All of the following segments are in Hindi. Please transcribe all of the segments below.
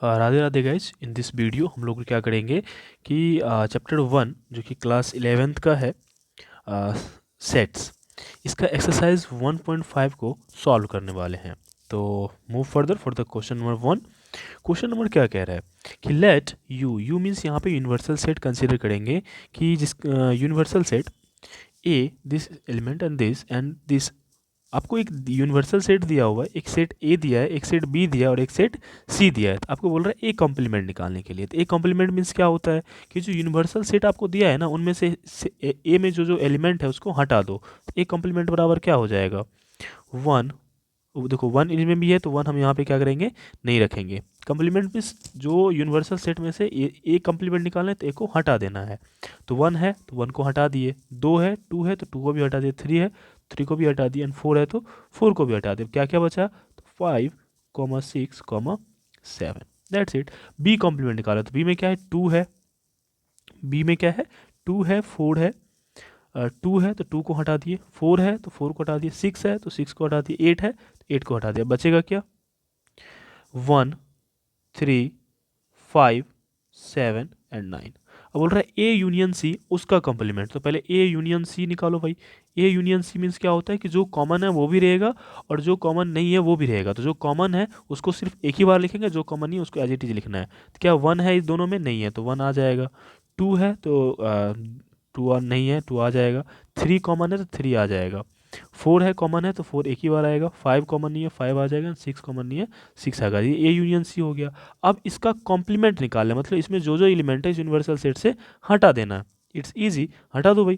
Radhe Radhe guys. In this video हम लोग क्या करेंगे कि चैप्टर 1 जो कि क्लास 11th का है, सेट्स, इसका एक्सरसाइज 1.5 को सॉल्व करने वाले हैं। तो move further for the question number 1। Question number क्या कह रहा है कि लेट यू मीन्स यहाँ पे यूनिवर्सल सेट कंसीडर करेंगे कि जिस universal set A this element and this, आपको एक यूनिवर्सल सेट दिया हुआ है, एक सेट ए दिया है, एक सेट बी दिया है और एक सेट सी दिया है। तो आपको बोल रहा है ए कॉम्प्लीमेंट निकालने के लिए। तो ए कॉम्प्लीमेंट मीन्स क्या होता है कि जो यूनिवर्सल सेट आपको दिया है ना, उनमें से ए में जो एलिमेंट है उसको हटा दो। तो ए कॉम्प्लीमेंट बराबर क्या हो जाएगा, 1। देखो 1 इनमें भी है तो 1 हम यहाँ पे क्या करेंगे, नहीं रखेंगे। कॉम्प्लीमेंट मीन्स जो यूनिवर्सल सेट में से ए कॉम्प्लीमेंट निकालना है तो ए को हटा देना है। तो 1 है तो 1 को हटा दिए, 2 है 2 है तो 2 को भी हटा दिए, 3 है 3 को भी हटा दिए, एंड 4 है तो 4 को भी हटा दिए। क्या क्या बचा, तो 5, 6, 7। That's it. बी कॉम्प्लीमेंट निकाला तो बी में क्या है, 2 है, बी में क्या है 2 है, 4 है, 2 है तो 2 को हटा दिए, 4 है तो 4 को हटा दिए, 6 है तो 6 को हटा दिए, 8 है तो 8 को हटा दिया। बचेगा क्या, 1, 3, 5, 7 एंड 9। अब बोल रहा है ए यूनियन सी उसका कंप्लीमेंट। तो पहले ए यूनियन सी निकालो भाई। ए यूनियन सी मीन्स क्या होता है कि जो कॉमन है वो भी रहेगा और जो कॉमन नहीं है वो भी रहेगा। तो जो कॉमन है उसको सिर्फ एक ही बार लिखेंगे, जो कॉमन नहीं है उसको एज इट इज लिखना है। तो क्या 1 है इस दोनों में, नहीं है तो 1 आ जाएगा। 2 है तो 2 नहीं है, 2 आ जाएगा। 3 कॉमन है तो 3 आ जाएगा। 4 है कॉमन है तो 4 एक ही बार आएगा। 5 कॉमन नहीं है, 5 आ जाएगा। 6 कॉमन नहीं है, 6 आएगा। ये ए यूनियन सी हो गया। अब इसका कॉम्प्लीमेंट निकालना है, मतलब इसमें जो जो एलिमेंट है इस यूनिवर्सल सेट से हटा देना है। इट्स इजी, हटा दो भाई।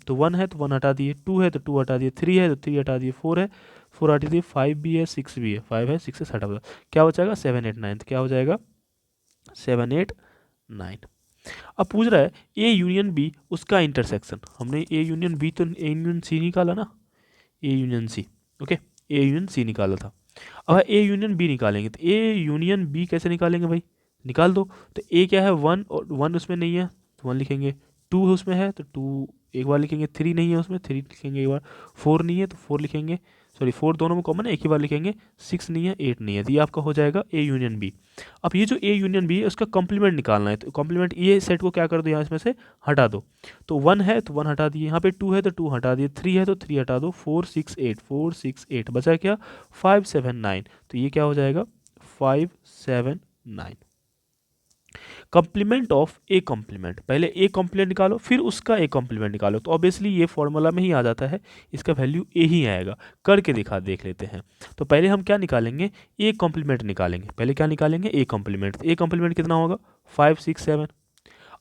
तो 1 है तो 1 हटा दिए, 2 है तो 2 हटा दिए, 3 है तो 3 हटा दिए, 4 है 4 हटा दिए, 5 भी है 6 भी है, 5 है 6 से हटा दो। क्या बचेगा, 7, 8, 9। तो क्या हो जाएगा, 7, 8, 9। अब पूछ रहा है ए यूनियन बी उसका इंटरसेक्शन। हमने ए यूनियन बी तो ए यूनियन सी निकाला ना, A union C, okay, A union C निकाला था। अब ए यूनियन बी निकालेंगे तो ए यूनियन बी कैसे निकालेंगे भाई, निकाल दो। तो ए क्या है 1 और 1 उसमें नहीं है तो 1 लिखेंगे, 2 उसमें है तो 2 एक बार लिखेंगे, 3 नहीं है उसमें 3 लिखेंगे एक बार, 4 नहीं है तो 4 लिखेंगे, सॉरी 4 दोनों में कॉमन है एक ही बार लिखेंगे, 6 नहीं है 8 नहीं है। तो ये आपका हो जाएगा ए यूनियन बी। अब ये जो ए यूनियन बी है उसका कॉम्प्लीमेंट निकालना है। तो कॉम्प्लीमेंट ये सेट को क्या कर दो, यहाँ इसमें से हटा दो। तो 1 है तो 1 हटा दिए, यहाँ पे 2 है तो 2 हटा दिए, 3 है तो 3 हटा दो, 4, 6, 8, 4, 6, 8 बचा क्या, 5, 7, 9। तो ये क्या हो जाएगा, 5, 7, 9। कॉम्प्लीमेंट ऑफ ए कॉम्प्लीमेंट, पहले ए कॉम्प्लीमेंट निकालो फिर उसका ए कॉम्प्लीमेंट निकालो। तो ऑब्वियसली ये फॉर्मूला में ही आ जाता है, इसका वैल्यू ए ही आएगा। करके देख लेते हैं। तो पहले हम क्या निकालेंगे, ए कॉम्प्लीमेंट निकालेंगे। पहले क्या निकालेंगे, ए कॉम्प्लीमेंट। ए कॉम्प्लीमेंट कितना होगा, 5, 6, 7।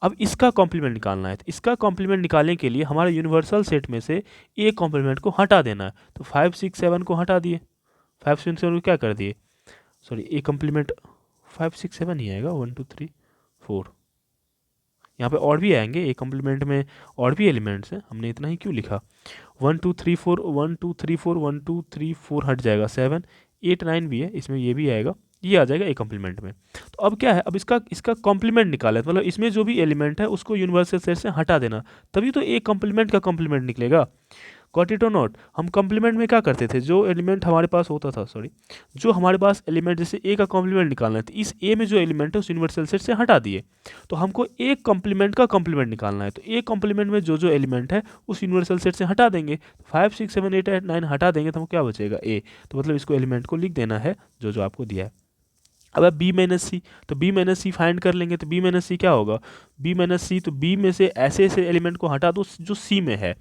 अब इसका कॉम्प्लीमेंट निकालना है। तो इसका कॉम्प्लीमेंट निकालने के लिए हमारे यूनिवर्सल सेट में से ए कॉम्प्लीमेंट को हटा देना है। तो 5, 6, 7 को हटा दिए, 5, 6, 7 को क्या कर दिए, सॉरी ए कॉम्प्लीमेंट 5, 6, 7 ही आएगा, 1, 2, 3, 4। यहाँ पे और भी आएंगे, ए कॉम्प्लीमेंट में और भी एलिमेंट्स हैं, हमने इतना ही क्यों लिखा। 1, 2, 3, 4, 1, 2, 3, 4, 1, 2, 3, 4 हट जाएगा, 7, 8, 9 भी है, इसमें ये भी आएगा, ये आ जाएगा ए कॉम्प्लीमेंट में। तो अब क्या है, अब इसका कॉम्प्लीमेंट निकाला है, मतलब इसमें जो भी एलिमेंट है उसको यूनिवर्सल सेट से हटा देना, तभी तो ए कॉम्प्लीमेंट का कॉम्प्लीमेंट निकलेगा। गॉट इट और नॉट। हम कॉम्प्लीमेंट में क्या करते थे, जो एलिमेंट हमारे पास होता था, सॉरी जो हमारे पास एलिमेंट, जैसे ए का कॉम्प्लीमेंट निकालना है तो इस ए में जो एलिमेंट है उस यूनिवर्सल सेट से हटा दिए। तो हमको एक कॉम्प्लीमेंट का कॉम्प्लीमेंट निकालना है। तो ए कॉम्प्लीमेंट में जो एलिमेंट है उस यूनिवर्सल सेट से हटा देंगे। 5, 6, 7, 8, 9 हटा देंगे तो हमको क्या बचेगा, ए। तो मतलब इसको एलिमेंट को लिख देना है जो जो आपको दिया है। अब बी माइनस सी, तो बी माइनस सी फाइंड कर लेंगे। तो बी माइनस सी क्या होगा, बी माइनस सी, तो बी में से ऐसे ऐसे एलिमेंट को हटा दो जो सी में है।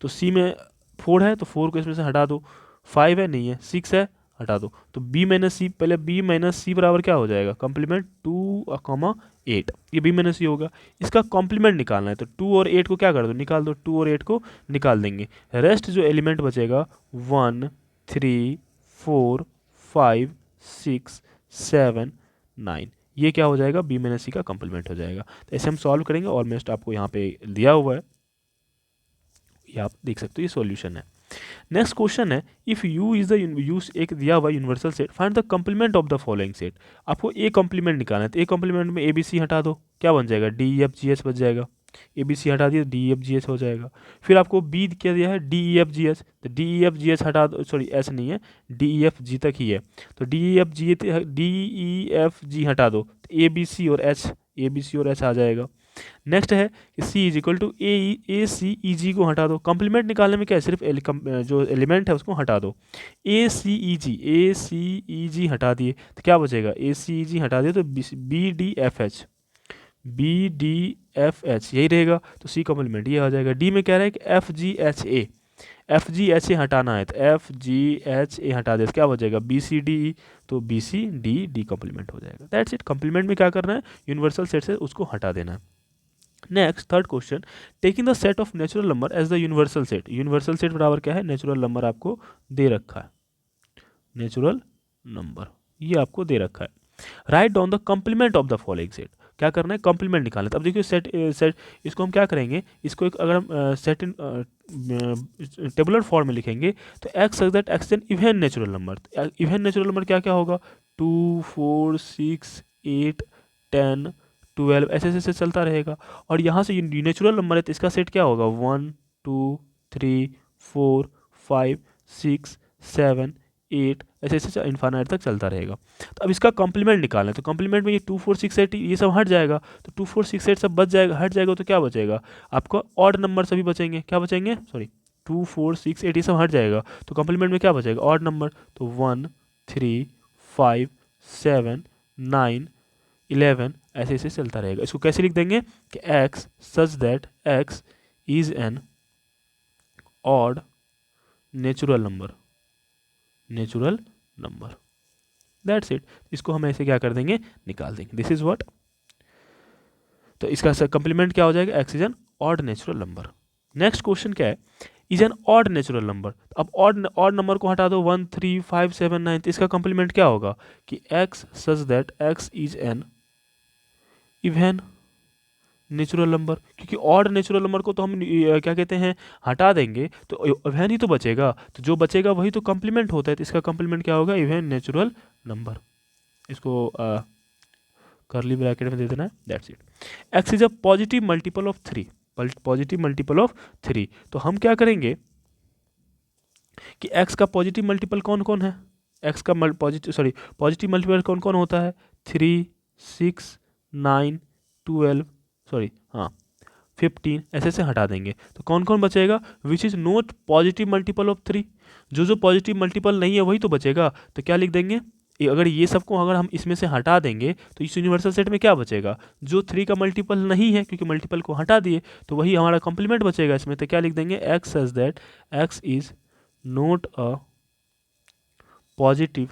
तो सी में 4 है तो 4 को इसमें से हटा दो, 5 है नहीं है, 6 है हटा दो। तो बी माइनस सी, पहले बी माइनस सी बराबर क्या हो जाएगा, कॉम्प्लीमेंट 2, 8। ये बी माइनस सी होगा। इसका कॉम्प्लीमेंट निकालना है तो 2 और 8 को क्या कर दो, निकाल दो, 2 और 8 को निकाल देंगे। रेस्ट जो एलिमेंट बचेगा 1, 3, 4, 5, 6, 7, 9, ये क्या हो जाएगा, बी माइनस सी का कॉम्प्लीमेंट हो जाएगा। तो ऐसे हम सॉल्व करेंगे। ऑलमोस्ट आपको यहाँ पे दिया हुआ है, ये आप देख सकते हो, ये सॉल्यूशन है। नेक्स्ट क्वेश्चन है, if U is the use, एक दिया हुआ universal set, find the complement of the following set. आपको ए कॉम्प्लीमेंट निकालना है। तो ए कॉम्प्लीमेंट में ए बी सी हटा दो, क्या बन जाएगा, D E F G H बच जाएगा। ए बी सी हटा दिया, D E F G H हो जाएगा। फिर आपको बी क्या दिया है, D E F G H, तो D E F G H हटा दो, सॉरी एच नहीं है, डी ई एफ जी तक ही है। तो डी ई एफ जी हटा दो, ए बी सी और एच, ए बी सी और एच आ जाएगा। नेक्स्ट है कि सी इज इक्वल टू ए सी ई जी को हटा दो। कंप्लीमेंट निकालने में क्या है, सिर्फ जो एलिमेंट है उसको हटा दो। ए सी ई जी हटा दिए तो क्या बचेगा, ए सी ई जी हटा दिए तो B D F H, B D F H यही रहेगा, तो सी कॉम्प्लीमेंट ये आ जाएगा। डी में कह रहा है कि F G H A, F G H A हटाना है तो एफ जी एच ए हटा दे तो क्या बचेगा, बी सी डी ई, तो B C D D complement हो जाएगा। That's it. कॉम्प्लीमेंट में क्या करना है, यूनिवर्सल सेट से उसको हटा देना है। Next third question, taking the set of natural number as the universal set. Universal set बराबर क्या है, नेचुरल नंबर आपको दे रखा है, नेचुरल नंबर ये आपको दे रखा है। Write down the complement of the following set. क्या करना है, कंप्लीमेंट निकालना है। अब देखिए सेट इसको हम क्या करेंगे, इसको एक अगर हम सेट इन टेबुलर फॉर्म में लिखेंगे तो X such that X N even natural number. Even natural number क्या क्या होगा, 2 4 6 8 10 12 ऐसे ऐसे चलता रहेगा। और यहाँ से नेचुरल नंबर है तो इसका सेट क्या होगा, 1 2 3 4 5 6 7 8 ऐसे ऐसे इन्फानाइट तक चलता रहेगा। तो अब इसका कॉम्प्लीमेंट निकालना है, तो कॉम्प्लीमेंट में ये 2 4 6 8 ये सब हट जाएगा, तो 2 4 6 8 सब बच जाएगा, हट जाएगा, तो क्या बचेगा आपको, ऑड नंबर सभी बचेंगे। क्या बचेंगे, सॉरी 2 4 6 8 ये सब हट जाएगा, तो कॉम्प्लीमेंट में क्या बचेगा, ऑड नंबर, तो 1 3 5 7 9 11 ऐसे ऐसे चलता रहेगा। इसको कैसे लिख देंगे कि x such that x is an odd natural number, natural number, that's it. इसको हम ऐसे क्या कर देंगे, निकाल देंगे, दिस इज व्हाट। तो इसका कंप्लीमेंट क्या हो जाएगा, x is an odd natural number. Next question क्या है, is an odd natural number. अब ऑड नंबर को हटा दो, 1 3 5 7 9, तो इसका कंप्लीमेंट क्या होगा कि x such that x is an even natural number, क्योंकि ऑड नेचुरल नंबर को तो हम क्या कहते हैं, हटा देंगे तो इवन ही तो बचेगा, तो जो बचेगा वही तो कंप्लीमेंट होता है, तो इसका कंप्लीमेंट क्या होगा, इवन नेचुरल नंबर। इसको करली ब्रैकेट में दे देना है, that's it. X is a positive multiple of 3, positive multiple of 3, तो हम क्या करेंगे कि एक्स का पॉजिटिव मल्टीपल कौन कौन है, एक्स का पॉजिटिव मल्टीपल कौन कौन होता है, 3 6 9 12 15 ऐसे से हटा देंगे, तो कौन कौन बचेगा, which is not positive multiple of 3, जो पॉजिटिव मल्टीपल नहीं है वही तो बचेगा। तो क्या लिख देंगे, अगर ये सबको अगर हम इसमें से हटा देंगे तो इस यूनिवर्सल सेट में क्या बचेगा, जो 3 का मल्टीपल नहीं है, क्योंकि मल्टीपल को हटा दिए तो वही हमारा कॉम्प्लीमेंट बचेगा इसमें। तो क्या लिख देंगे, x such that x is not a positive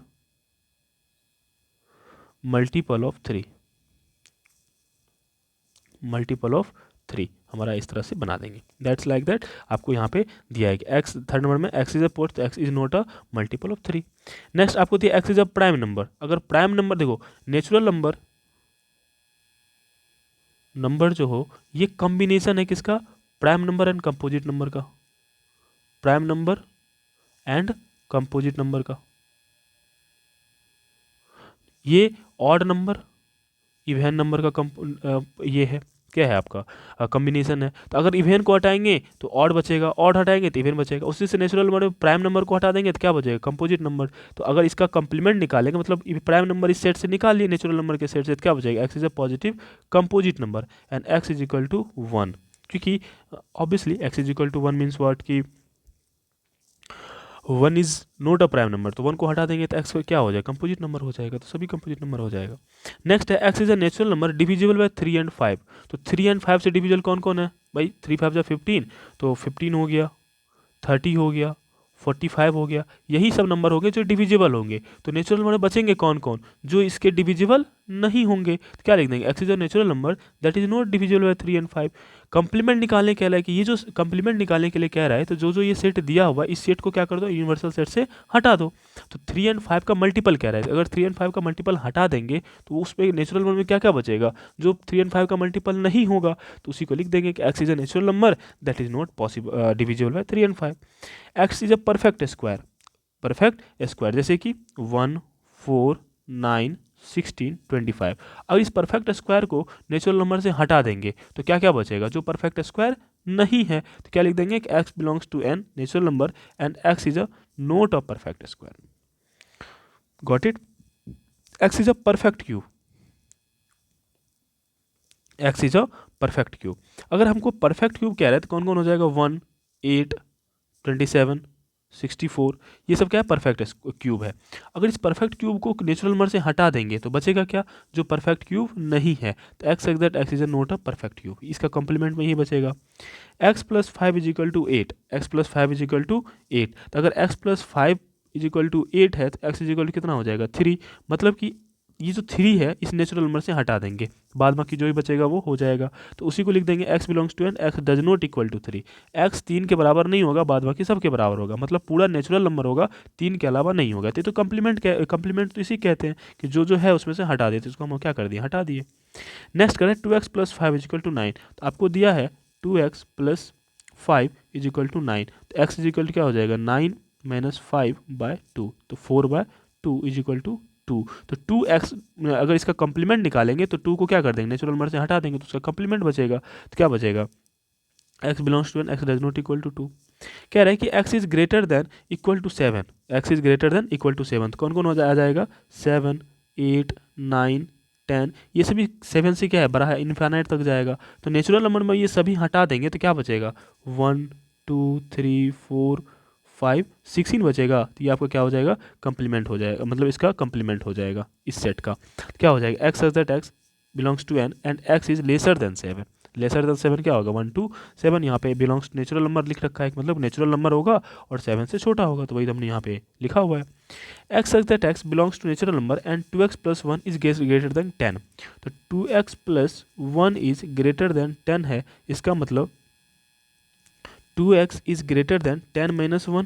multiple of 3, multiple of 3 हमारा इस तरह से बना देंगे। दैट्स लाइक दैट, आपको यहाँ पे दिया है कि एक्स थर्ड नंबर में x is a port, x is not a multiple of 3। Next आपको दिया x is a prime number. अगर प्राइम नंबर देखो, नेचुरल नंबर जो हो ये कॉम्बिनेशन है किसका, prime number and composite number का, prime number and composite number का। ये ऑड नंबर इवन नंबर का ये है, क्या है आपका कॉम्बिनेशन है। तो अगर इवन को हटाएंगे तो ऑड बचेगा, ऑड हटाएंगे तो इवन बचेगा, उसी से नेचुरल नंबर में प्राइम नंबर को हटा देंगे तो क्या बचेगा, कंपोजिट नंबर। तो अगर इसका कंप्लीमेंट निकालेंगे, मतलब प्राइम नंबर इस सेट से निकाल लिए नेचुरल नंबर के सेट से, तो क्या बचेगा, X is a positive composite number and x is equal to 1, क्योंकि obviously X is equal to 1 means what कि 1 is not a prime number, तो 1 को हटा देंगे तो एक्स क्या हो जाएगा, कंपोजिट नंबर हो जाएगा, तो सभी कंपोजिट नंबर हो जाएगा। नेक्स्ट है x is a natural number divisible by 3 and 5, तो 3 एंड 5 से डिविजिबल कौन कौन है भाई, 3 5 जा 15, तो 15 हो गया, 30 हो गया, 45 हो गया, यही सब नंबर होंगे जो डिविजिबल होंगे। तो नेचुरल नंबर बचेंगे कौन कौन, जो इसके डिविजिबल नहीं होंगे, तो क्या लिख देंगे, x is a natural number that is not divisible by 3 and 5। Complement निकालने के लिए कि ये जो कंप्लीमेंट निकालने के लिए कह रहा है, तो जो ये सेट दिया हुआ इस सेट को क्या कर दो, यूनिवर्सल सेट से हटा दो। तो 3 एंड 5 का मल्टीपल कह रहा है, अगर 3 एंड 5 का मल्टीपल हटा देंगे तो उस पर नेचुरल नंबर में क्या क्या बचेगा, जो 3 एंड 5 का मल्टीपल नहीं होगा, तो उसी को लिख देंगे कि x is a natural number that is not possible divisible by 3 and 5। X is a perfect square, perfect square जैसे कि 1 4 9 16 25। अगर इस परफेक्ट स्क्वायर को नेचुरल नंबर से हटा देंगे तो क्या क्या बचेगा, जो परफेक्ट स्क्वायर नहीं है, तो क्या लिख देंगे कि x belongs to N natural number and x is a not a perfect square. Got it. x is a perfect cube, X is a perfect cube. अगर हमको परफेक्ट क्यूब कह रहे हैं तो कौन कौन हो जाएगा, 1, 8, 27, 64, ये सब क्या है, परफेक्ट क्यूब है। अगर इस परफेक्ट क्यूब को नेचुरल नंबर से हटा देंगे तो बचेगा क्या, जो परफेक्ट क्यूब नहीं है, तो X exact X is not a perfect cube, इसका कंप्लीमेंट में ही बचेगा। X plus 5 is equal to 8, X plus 5 is equal to 8, तो अगर X plus 5 is equal to 8 है तो एक्स इज इक्वल टू कितना हो जाएगा, 3, मतलब कि ये जो 3 है इस नेचुरल नंबर से हटा देंगे, बाद बाकी जो भी बचेगा वो हो जाएगा, तो उसी को लिख देंगे x belongs to N, x does not equal to 3, x 3 के बराबर नहीं होगा, बाद बाकी सबके बराबर होगा, मतलब पूरा नेचुरल नंबर होगा, 3 के अलावा नहीं होगा, तो कंप्लीमेंट तो इसी कहते हैं कि जो है उसमें से हटा देते, इसको हम क्या कर दिए, हटा दिए। नेक्स्ट करें 2x plus 5 is equal to 9, तो आपको दिया है 2x plus 5 is equal to 9, तो x इज इक्वल टू क्या हो जाएगा, 9 माइनस 5/2, तो 4/2 इज इक्वल टू 2, तो 2x, अगर इसका कंप्लीमेंट निकालेंगे तो 2 को क्या कर देंगे, नेचुरल नंबर से हटा देंगे तो उसका कंप्लीमेंट बचेगा, तो क्या बचेगा, x belongs to N, x does not equal to 2। कह रहा है कि x is greater than equal to 7, x is greater than equal to 7, तो कौन कौन आ जाएगा, 7, 8, 9, 10, ये सभी 7 से क्या है, बड़ा है, इनफाइनाइट तक जाएगा, तो नेचुरल नंबर में ये सभी हटा देंगे तो क्या बचेगा, 1, 2, 3, 4, 5, 16 बचेगा, तो ये आपका क्या हो जाएगा, कंप्लीमेंट हो जाएगा, मतलब इसका कंप्लीमेंट हो जाएगा इस सेट का, तो क्या हो जाएगा, x such that x belongs to N and x is lesser than 7, lesser than 7 क्या होगा, 1 2 7, यहाँ पे बिलोंग्स नेचुरल नंबर लिख रखा है, मतलब नेचुरल नंबर होगा और 7 से छोटा होगा, तो वही हमने यहाँ पे लिखा हुआ है। X such that x belongs to natural number and 2x plus 1 is greater than 10, तो 2x plus 1 is greater than 10 है, इसका मतलब 2x is greater than 10 minus 1,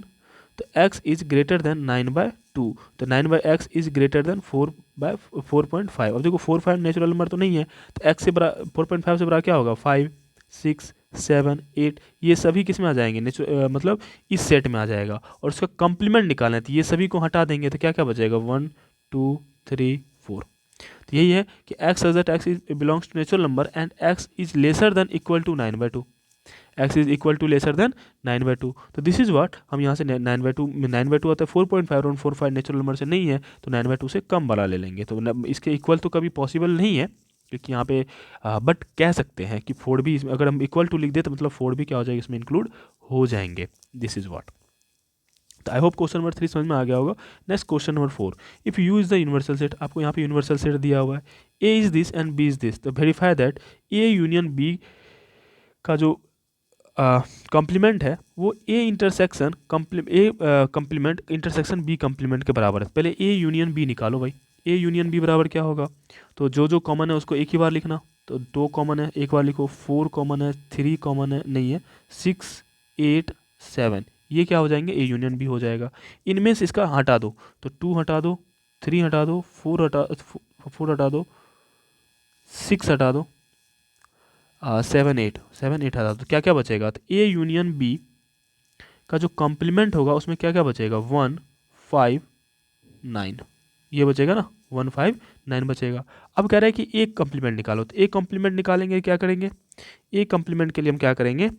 तो x इज ग्रेटर देन 9/2, तो 9/x इज ग्रेटर देन 4/4.5, अब देखो 4 5 नेचुरल नंबर तो नहीं है, तो x से बड़ा 4.5 से बड़ा क्या होगा, 5, 6, 7, 8, ये सभी किस में आ जाएंगे, मतलब इस सेट में आ जाएगा, और उसका कंप्लीमेंट निकालना है तो ये सभी को हटा देंगे तो क्या क्या बचेगा, 1, 2, 3, 4, तो यही है कि x such that x belongs to natural number and x is lesser than equal to 9/2, x is equal to lesser than 9/2, तो दिस इज व्हाट, हम यहाँ से 9/2 आता है 4.5, अराउंड 4 5 नेचुरल नंबर से नहीं है, तो 9/2 से कम वाला ले लेंगे, तो इसके इक्वल तो कभी पॉसिबल नहीं है, क्योंकि यहाँ पे बट कह सकते हैं कि 4 भी इसमें, अगर हम इक्वल टू लिख दे तो मतलब 4 भी क्या हो जाएगा, इसमें इंक्लूड हो जाएंगे, दिस इज व्हाट। तो आई होप क्वेश्चन नंबर 3 समझ में आ गया होगा। Next question number 4, if U is the universal set, आपको यहाँ पे यूनिवर्सल सेट दिया हुआ है, A is this and B is this, तो verify that A union B का जो कॉम्प्लीमेंट है वो A intersection complement intersection B complement के बराबर है। पहले ए यूनियन बी निकालो भाई, ए यूनियन बी बराबर क्या होगा, तो जो कॉमन है उसको एक ही बार लिखना, तो 2 कॉमन है एक बार लिखो, 4 कॉमन है, 3 कॉमन है नहीं है, 6, 8, 7, ये क्या हो जाएंगे, ए यूनियन बी हो जाएगा। इनमें से इसका हटा दो, तो 2 हटा दो, 3 हटा दो, 4 हटा दो, 6 हटा दो, 7 8 हटा दो, तो क्या क्या बचेगा, तो ए यूनियन बी का जो कॉम्प्लीमेंट होगा उसमें क्या क्या बचेगा, 1 5 9, ये बचेगा ना, 1 5 9 बचेगा। अब कह रहा है कि एक कॉम्प्लीमेंट निकालो, तो एक कॉम्प्लीमेंट निकालेंगे क्या करेंगे, एक कॉम्प्लीमेंट के लिए हम क्या करेंगे,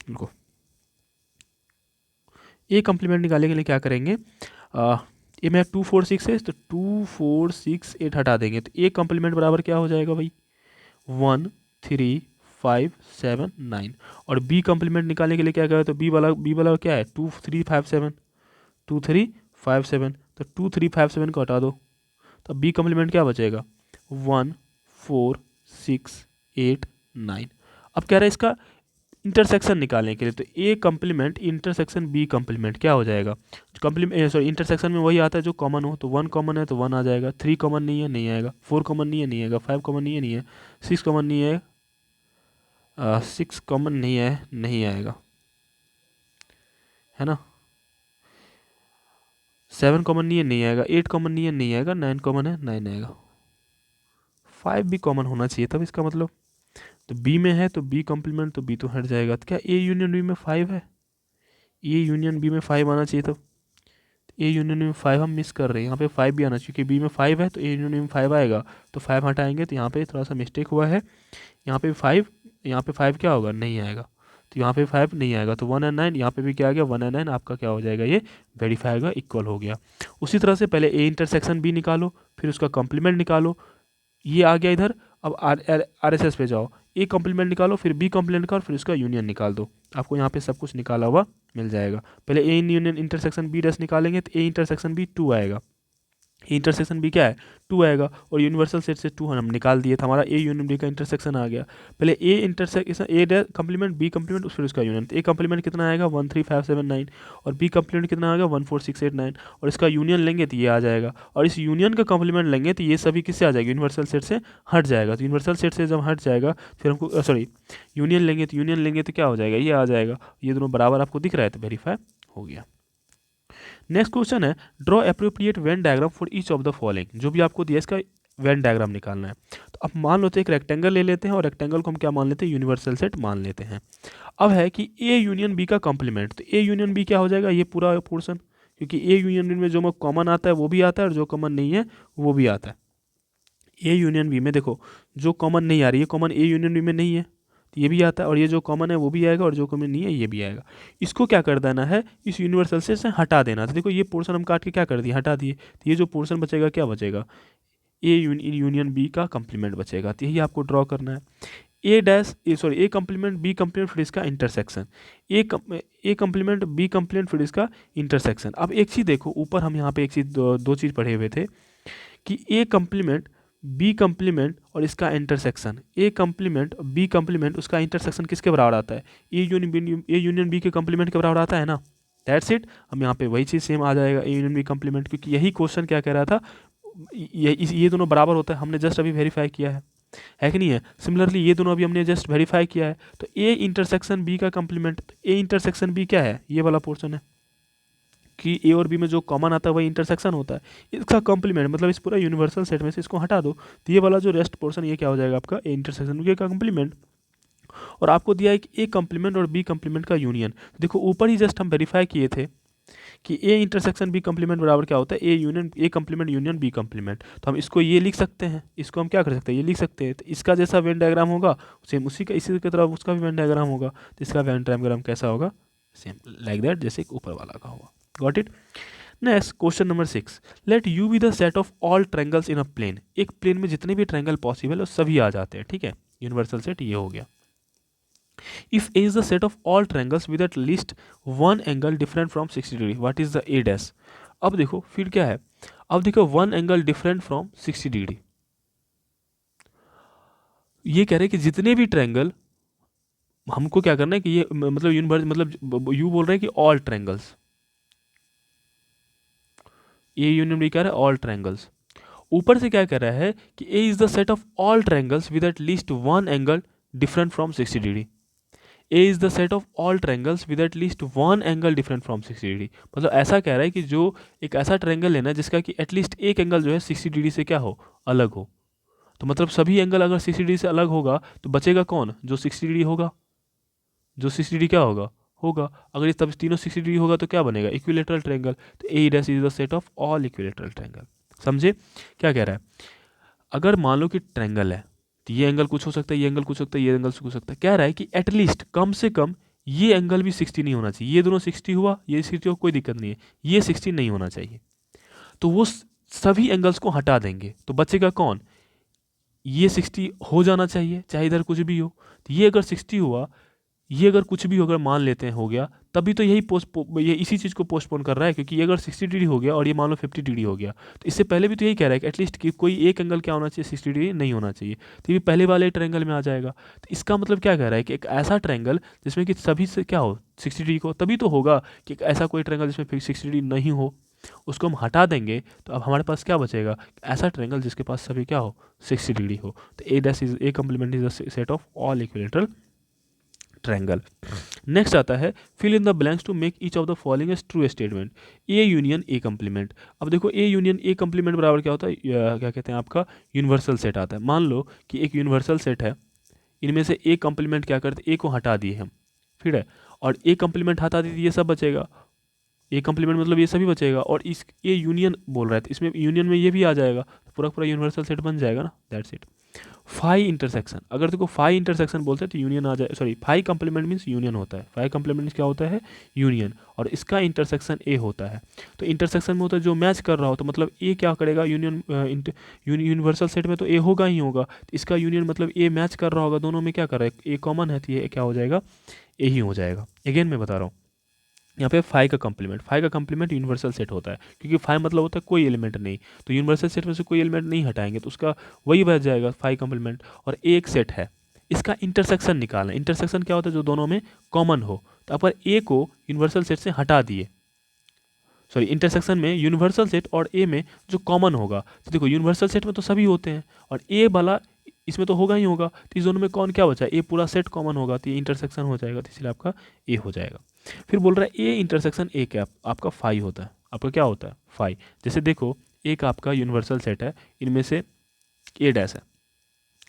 इनको एक कॉम्प्लीमेंट निकालने के लिए क्या करेंगे, ये में 2 4 6 है, तो 2 4 6 8 हटा देंगे, तो एक कॉम्प्लीमेंट बराबर क्या हो जाएगा भाई, 1 3 5 7 9, और बी कॉम्प्लीमेंट निकालने के लिए क्या करें, तो बी वाला क्या है, 2 3 5 7, 2 3 5 7, तो 2 3 5 7 को हटा दो, तो बी कॉम्प्लीमेंट क्या बचेगा, 1 4 6 8 9। अब कह रहा है इसका इंटरसेक्शन निकालने के लिए, तो A complement intersection B complement क्या हो जाएगा, इंटरसेक्शन में वही आता है जो कॉमन हो, तो 1 कॉमन है तो 1 आ जाएगा, 3 कॉमन नहीं है नहीं आएगा, 4 कॉमन नहीं है नहीं आएगा, 5 कॉमन नहीं है नहीं है, 6 कॉमन नहीं है 6 कॉमन नहीं है नहीं आएगा, है ना, 7 कॉमन नहीं है नहीं आएगा, 8 कॉमन नहीं है नहीं आएगा, 9 कॉमन है 9 आएगा, 5 भी कॉमन होना चाहिए तब इसका मतलब, तो बी में है तो बी कॉम्प्लीमेंट, तो बी तो हट जाएगा, तो क्या ए यूनियन बी में 5 है, ए यूनियन बी में 5 आना चाहिए, तब ए यूनियन में 5 हम मिस कर रहे हैं, यहाँ पे 5 भी आना चाहिए, क्योंकि बी में 5 है तो ए यूनियन में 5 आएगा, तो 5 हटाएंगे तो यहाँ पे थोड़ा सा मिस्टेक हुआ है, यहाँ पे 5, यहाँ पे 5 क्या होगा, नहीं आएगा, तो यहाँ पे 5 नहीं आएगा, तो 1 and 9, यहाँ पे भी क्या आ गया 1 and 9, आपका क्या हो जाएगा, ये वेरीफाई होगा, इक्वल हो गया। उसी तरह से पहले ए इंटरसेक्शन बी निकालो, फिर उसका कॉम्प्लीमेंट निकालो, ये आ गया इधर, अब आर एस एस पे जाओ, ए कॉम्प्लीमेंट निकालो, फिर बी कॉम्प्लीमेंट निकालो, फिर उसका यूनियन निकाल दो, आपको यहाँ पे सब कुछ निकाला हुआ मिल जाएगा। पहले A union intersection B dash निकालेंगे तो ए इंटरसेक्शन बी 2 आएगा, इंटरसेक्शन बी क्या है 2 आएगा, और यूनिवर्सल सेट से 2 हम निकाल दिए था, हमारा ए यूनियन बी का इंटरसेक्शन आ गया। पहले ए इंटरसेक्शन ए डे कम्प्लीमेंट बी कम्प्लीमेंट फिर उसका यूनियन, तो ए कम्प्लीमेंट कितना आएगा 13579 और बी कम्प्लीमेंट कितना आएगा 14689 और इसका यूनियन लेंगे तो ये आ जाएगा, और इस यूनियन का कम्प्लीमेंट लेंगे तो ये सभी किससे आ जाएगा, यूनिवर्सल सेट से हट जाएगा। तो यूनिवर्सल सेट से जब हट जाएगा फिर हमको सॉरी यूनियन लेंगे तो क्या हो जाएगा, ये आ जाएगा, ये दोनों बराबर आपको दिख रहा है तो वेरीफाई हो गया। नेक्स्ट क्वेश्चन है draw appropriate Venn diagram for each of the following, जो भी आपको दिया इसका वेन डायग्राम निकालना है। तो अब मान लो तो एक रेक्टेंगल ले लेते हैं और रेक्टेंगल को हम क्या मान लेते हैं, यूनिवर्सल सेट मान लेते हैं। अब है कि ए यूनियन बी का कॉम्प्लीमेंट, तो ए यूनियन बी क्या हो जाएगा, ये पूरा पोर्शन, क्योंकि ए यूनियन बी में जो कॉमन आता है वो भी आता है और जो कॉमन नहीं है वो भी आता है। ए यूनियन बी में देखो जो कॉमन नहीं आ रही है, कॉमन ए यूनियन बी में नहीं है तो ये भी आता है, और ये जो कॉमन है वो भी आएगा और जो कॉमन नहीं है ये भी आएगा। इसको क्या कर देना है, इस यूनिवर्सल से हटा देना। तो देखो ये पोर्शन हम काट के क्या कर दिए, हटा दिए, तो ये जो पोर्शन बचेगा क्या बचेगा, ए यूनियन बी का कम्प्लीमेंट बचेगा। तो यही आपको ड्रॉ करना है, ए कम्प्लीमेंट बी कम्प्लीमेंट फिर इसका intersection, A complement B complement फिर इसका इंटरसेक्शन। अब एक चीज़ देखो, ऊपर हम यहाँ पे एक चीज़ दो चीज़ पढ़े हुए थे कि ए कम्प्लीमेंट बी कम्प्लीमेंट और इसका intersection, A complement B complement उसका इंटरसेक्शन किसके बराबर आता है, ए यूनियन बी के कम्प्लीमेंट के बराबर आता है ना। दैट्स इट, हम यहाँ पे वही चीज़ सेम आ जाएगा, ए यूनियन बी कम्प्लीमेंट, क्योंकि यही क्वेश्चन क्या कह रहा था, ये दोनों बराबर होता है, हमने जस्ट अभी वेरीफाई किया है कि नहीं है। सिमिलरली ये दोनों अभी हमने जस्ट वेरीफाई किया है, तो ए इंटरसेक्शन बी का कम्प्लीमेंट, ए इंटरसेक्शन बी क्या है, ये वाला पोर्शन है कि ए और बी में जो कॉमन आता है वही इंटरसेक्शन होता है, इसका कॉम्प्लीमेंट मतलब इस पूरा यूनिवर्सल सेट में से इसको हटा दो, तो ये वाला जो रेस्ट पोर्शन ये क्या हो जाएगा आपका ए इंटरसेक्शन बी का कॉम्प्लीमेंट। और आपको दिया है कि ए कॉम्प्लीमेंट और बी कॉम्प्लीमेंट का यूनियन, देखो ऊपर ही जस्ट हम वेरीफाई किए थे कि ए इंटरसेक्शन बी कॉम्प्लीमेंट बराबर क्या होता है, A complement union B complement. तो हम इसको ये लिख सकते हैं, इसको हम क्या कर सकते हैं, ये लिख सकते हैं। तो इसका जैसा वेन डायग्राम होगा सेम इसी की तरफ उसका भी वेन डायग्राम होगा, तो इसका वेन डायग्राम कैसा होगा, सेम लाइक दैट जैसे ऊपर वाला का होगा। Got it. Next question number 6, let U be the set of all triangles in a plane, एक प्लेन में जितने भी ट्रायंगल पॉसिबल है सभी आ जाते हैं, ठीक है, यूनिवर्सल सेट ये हो गया। If A is the set of all triangles with at least one angle different from 60 degree, what is the A dash? अब देखो फिर क्या है, अब देखो one angle different from 60 degree, ये कह रहे हैं कि जितने भी ट्रायंगल, हमको क्या करना है कि ये मतलब यूनिवर्स मतलब यू बोल रहे हैं कि all triangles, A union B कह रहा है ऑल ट्रायंगल्स, ऊपर से क्या कह रहा है कि A is the set of all triangles with at least one angle different from 60 degree, A is the set of all triangles with at least one angle different from 60 degree. मतलब ऐसा कह रहा है कि जो एक ऐसा ट्रायंगल लेना जिसका कि एटलीस्ट एक एंगल जो है 60 डिग्री से क्या हो, अलग हो। तो मतलब सभी एंगल अगर 60 डिग्री से अलग होगा तो बचेगा कौन, जो 60 डिग्री होगा, जो 60 डिग्री क्या होगा होगा, अगर ये तब तीनों 60 डिग्री होगा तो क्या बनेगा, इक्विलेटरल ट्रायंगल। तो A dash is the set of all equilateral triangle. समझे क्या कह रहा है, अगर मान लो कि ट्रायंगल है तो ये एंगल कुछ हो सकता है, ये एंगल कुछ हो सकता है, ये एंगल कुछ हो सकता है, कह रहा है कि एटलीस्ट कम से कम ये एंगल भी 60 नहीं होना चाहिए, ये दोनों 60 हुआ, ये 60 हुआ, कोई दिक्कत नहीं है, ये 60 नहीं होना चाहिए। तो वो सभी एंगल्स को हटा देंगे तो बचेगा कौन, ये 60 हो जाना चाहिए चाहे इधर कुछ भी हो। तो ये अगर 60 हुआ, ये अगर कुछ भी अगर मान लेते हैं हो गया, तभी तो ये इसी चीज़ को पोस्टपोन कर रहा है, क्योंकि ये अगर 60 डिग्री हो गया और ये मान लो 50 डिग्री हो गया, तो इससे पहले भी तो यही कह रहा है कि एटलीस्ट कि कोई एक एंगल क्या होना चाहिए, 60 डिग्री नहीं होना चाहिए, तो ये पहले वाले ट्रायंगल में आ जाएगा। तो इसका मतलब क्या कह रहा है कि एक ऐसा ट्रायंगल जिसमें कि सभी से क्या हो 60 डिग्री को, तभी तो होगा कि एक ऐसा कोई ट्रायंगल जिसमें 60 डिग्री नहीं हो, उसको हम हटा देंगे तो अब हमारे पास क्या बचेगा, ऐसा ट्रायंगल जिसके पास सभी क्या हो 60 डिग्री हो। तो A dash is A complement is the set of all equilateral triangle. Next आता है fill in the blanks to make each of the following as true statement, A union A complement. अब देखो ए यूनियन ए कम्प्लीमेंट बराबर क्या होता है, क्या कहते हैं आपका यूनिवर्सल सेट आता है। मान लो कि एक यूनिवर्सल सेट है, इनमें से ए कम्प्लीमेंट क्या करते, ए को हटा दिए हम, फिर है, और ए कम्प्लीमेंट हटा दी ये सब बचेगा, ए कम्प्लीमेंट मतलब ये सभी बचेगा, और इस ये यूनियन बोल रहा है तो इसमें यूनियन में ये भी आ जाएगा, तो पूरा पूरा यूनिवर्सल सेट बन जाएगा ना, दैट्स इट। फाई इंटरसेक्शन, अगर देखो फाई इंटरसेक्शन बोलते हैं तो यूनियन आ जाए, sorry phi complement means union होता है, फाई कंप्लीमेंट मीन्स क्या होता है, यूनियन, और इसका इंटरसेक्शन ए होता है। तो इंटरसेक्शन में होता है जो मैच कर रहा हो, तो मतलब ए क्या करेगा, यूनियन यूनिवर्सल सेट में तो ए होगा ही होगा, तो इसका यूनियन मतलब ए मैच कर रहा होगा, दोनों में क्या कर रहा है, ए कॉमन है, तो ये क्या हो जाएगा, ए ही हो जाएगा। अगेन मैं बता रहा हूँ, यहाँ पे फाई का कंप्लीमेंट यूनिवर्सल सेट होता है, क्योंकि फाई मतलब होता है कोई एलिमेंट नहीं, तो यूनिवर्सल सेट में से कोई एलिमेंट नहीं हटाएंगे तो उसका वही बच जाएगा फाई कंप्लीमेंट। और एक सेट है, इसका इंटरसेक्शन निकालना, इंटरसेक्शन क्या होता है, जो दोनों में कॉमन हो, तो अगर ए को यूनिवर्सल सेट से हटा दिए, सॉरी इंटरसेक्शन में यूनिवर्सल सेट और ए में जो कॉमन होगा, तो देखो यूनिवर्सल सेट में तो सभी होते हैं और ए वाला इसमें तो होगा ही होगा, तो इस दोनों में कौन क्या बचा, ए पूरा सेट कॉमन होगा, तो ये इंटरसेक्शन हो जाएगा, तो इसलिए आपका ए हो जाएगा। फिर बोल रहा है ए इंटरसेक्शन ए क्या आपका फाई होता है, आपका क्या होता है फाई। जैसे देखो एक आपका यूनिवर्सल सेट है, इनमें से ए डैश है,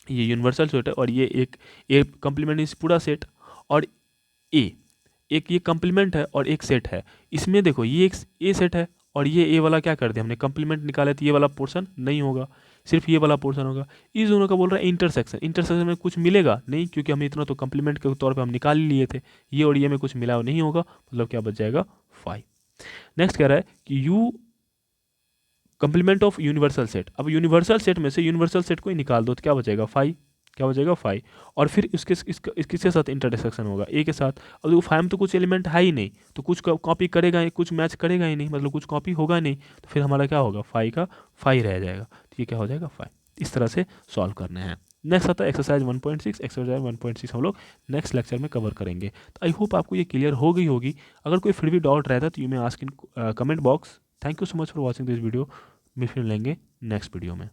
ये यूनिवर्सल सेट है और ये एक ए कंप्लीमेंट इस पूरा सेट, और ए एक ये कंप्लीमेंट है और एक सेट है, इसमें देखो ये एक ए सेट है और ये ए वाला क्या कर दिया हमने कंप्लीमेंट निकाले, तो ये वाला पोर्शन नहीं होगा, सिर्फ ये वाला पोर्शन होगा। इस दोनों का बोल रहा है इंटरसेक्शन, इंटरसेक्शन में कुछ मिलेगा नहीं, क्योंकि हमने इतना तो कंप्लीमेंट के तौर पे हम निकाल ही लिए थे, ये और ये में कुछ मिला नहीं होगा, मतलब क्या बच जाएगा फाई। नेक्स्ट कह रहा है कि you complement of universal set, अब यूनिवर्सल सेट में से यूनिवर्सल सेट को ही निकाल दो, तो क्या बचेगा फाई, क्या हो जाएगा फाई। और फिर किसके साथ इंटरसेक्शन होगा, ए के साथ। अब देखो फाई में तो कुछ एलिमेंट है ही नहीं, तो कुछ कॉपी करेगा ही, कुछ मैच करेगा ही नहीं, मतलब कुछ कॉपी होगा नहीं, तो फिर हमारा क्या होगा, फाई का फाई रह जाएगा, तो ये क्या हो जाएगा फाई। इस तरह से सॉल्व करने हैं। नेक्स्ट आता है एक्सरसाइज 1.6, एक्सरसाइज 1.6 हम लोग नेक्स्ट लेक्चर में कवर करेंगे। तो आई होप आपको ये क्लियर हो गई होगी, अगर कोई फिर भी डाउट रहता है तो you may ask in comment box. Thank you so much for watching this video, मिल लेंगे नेक्स्ट वीडियो में।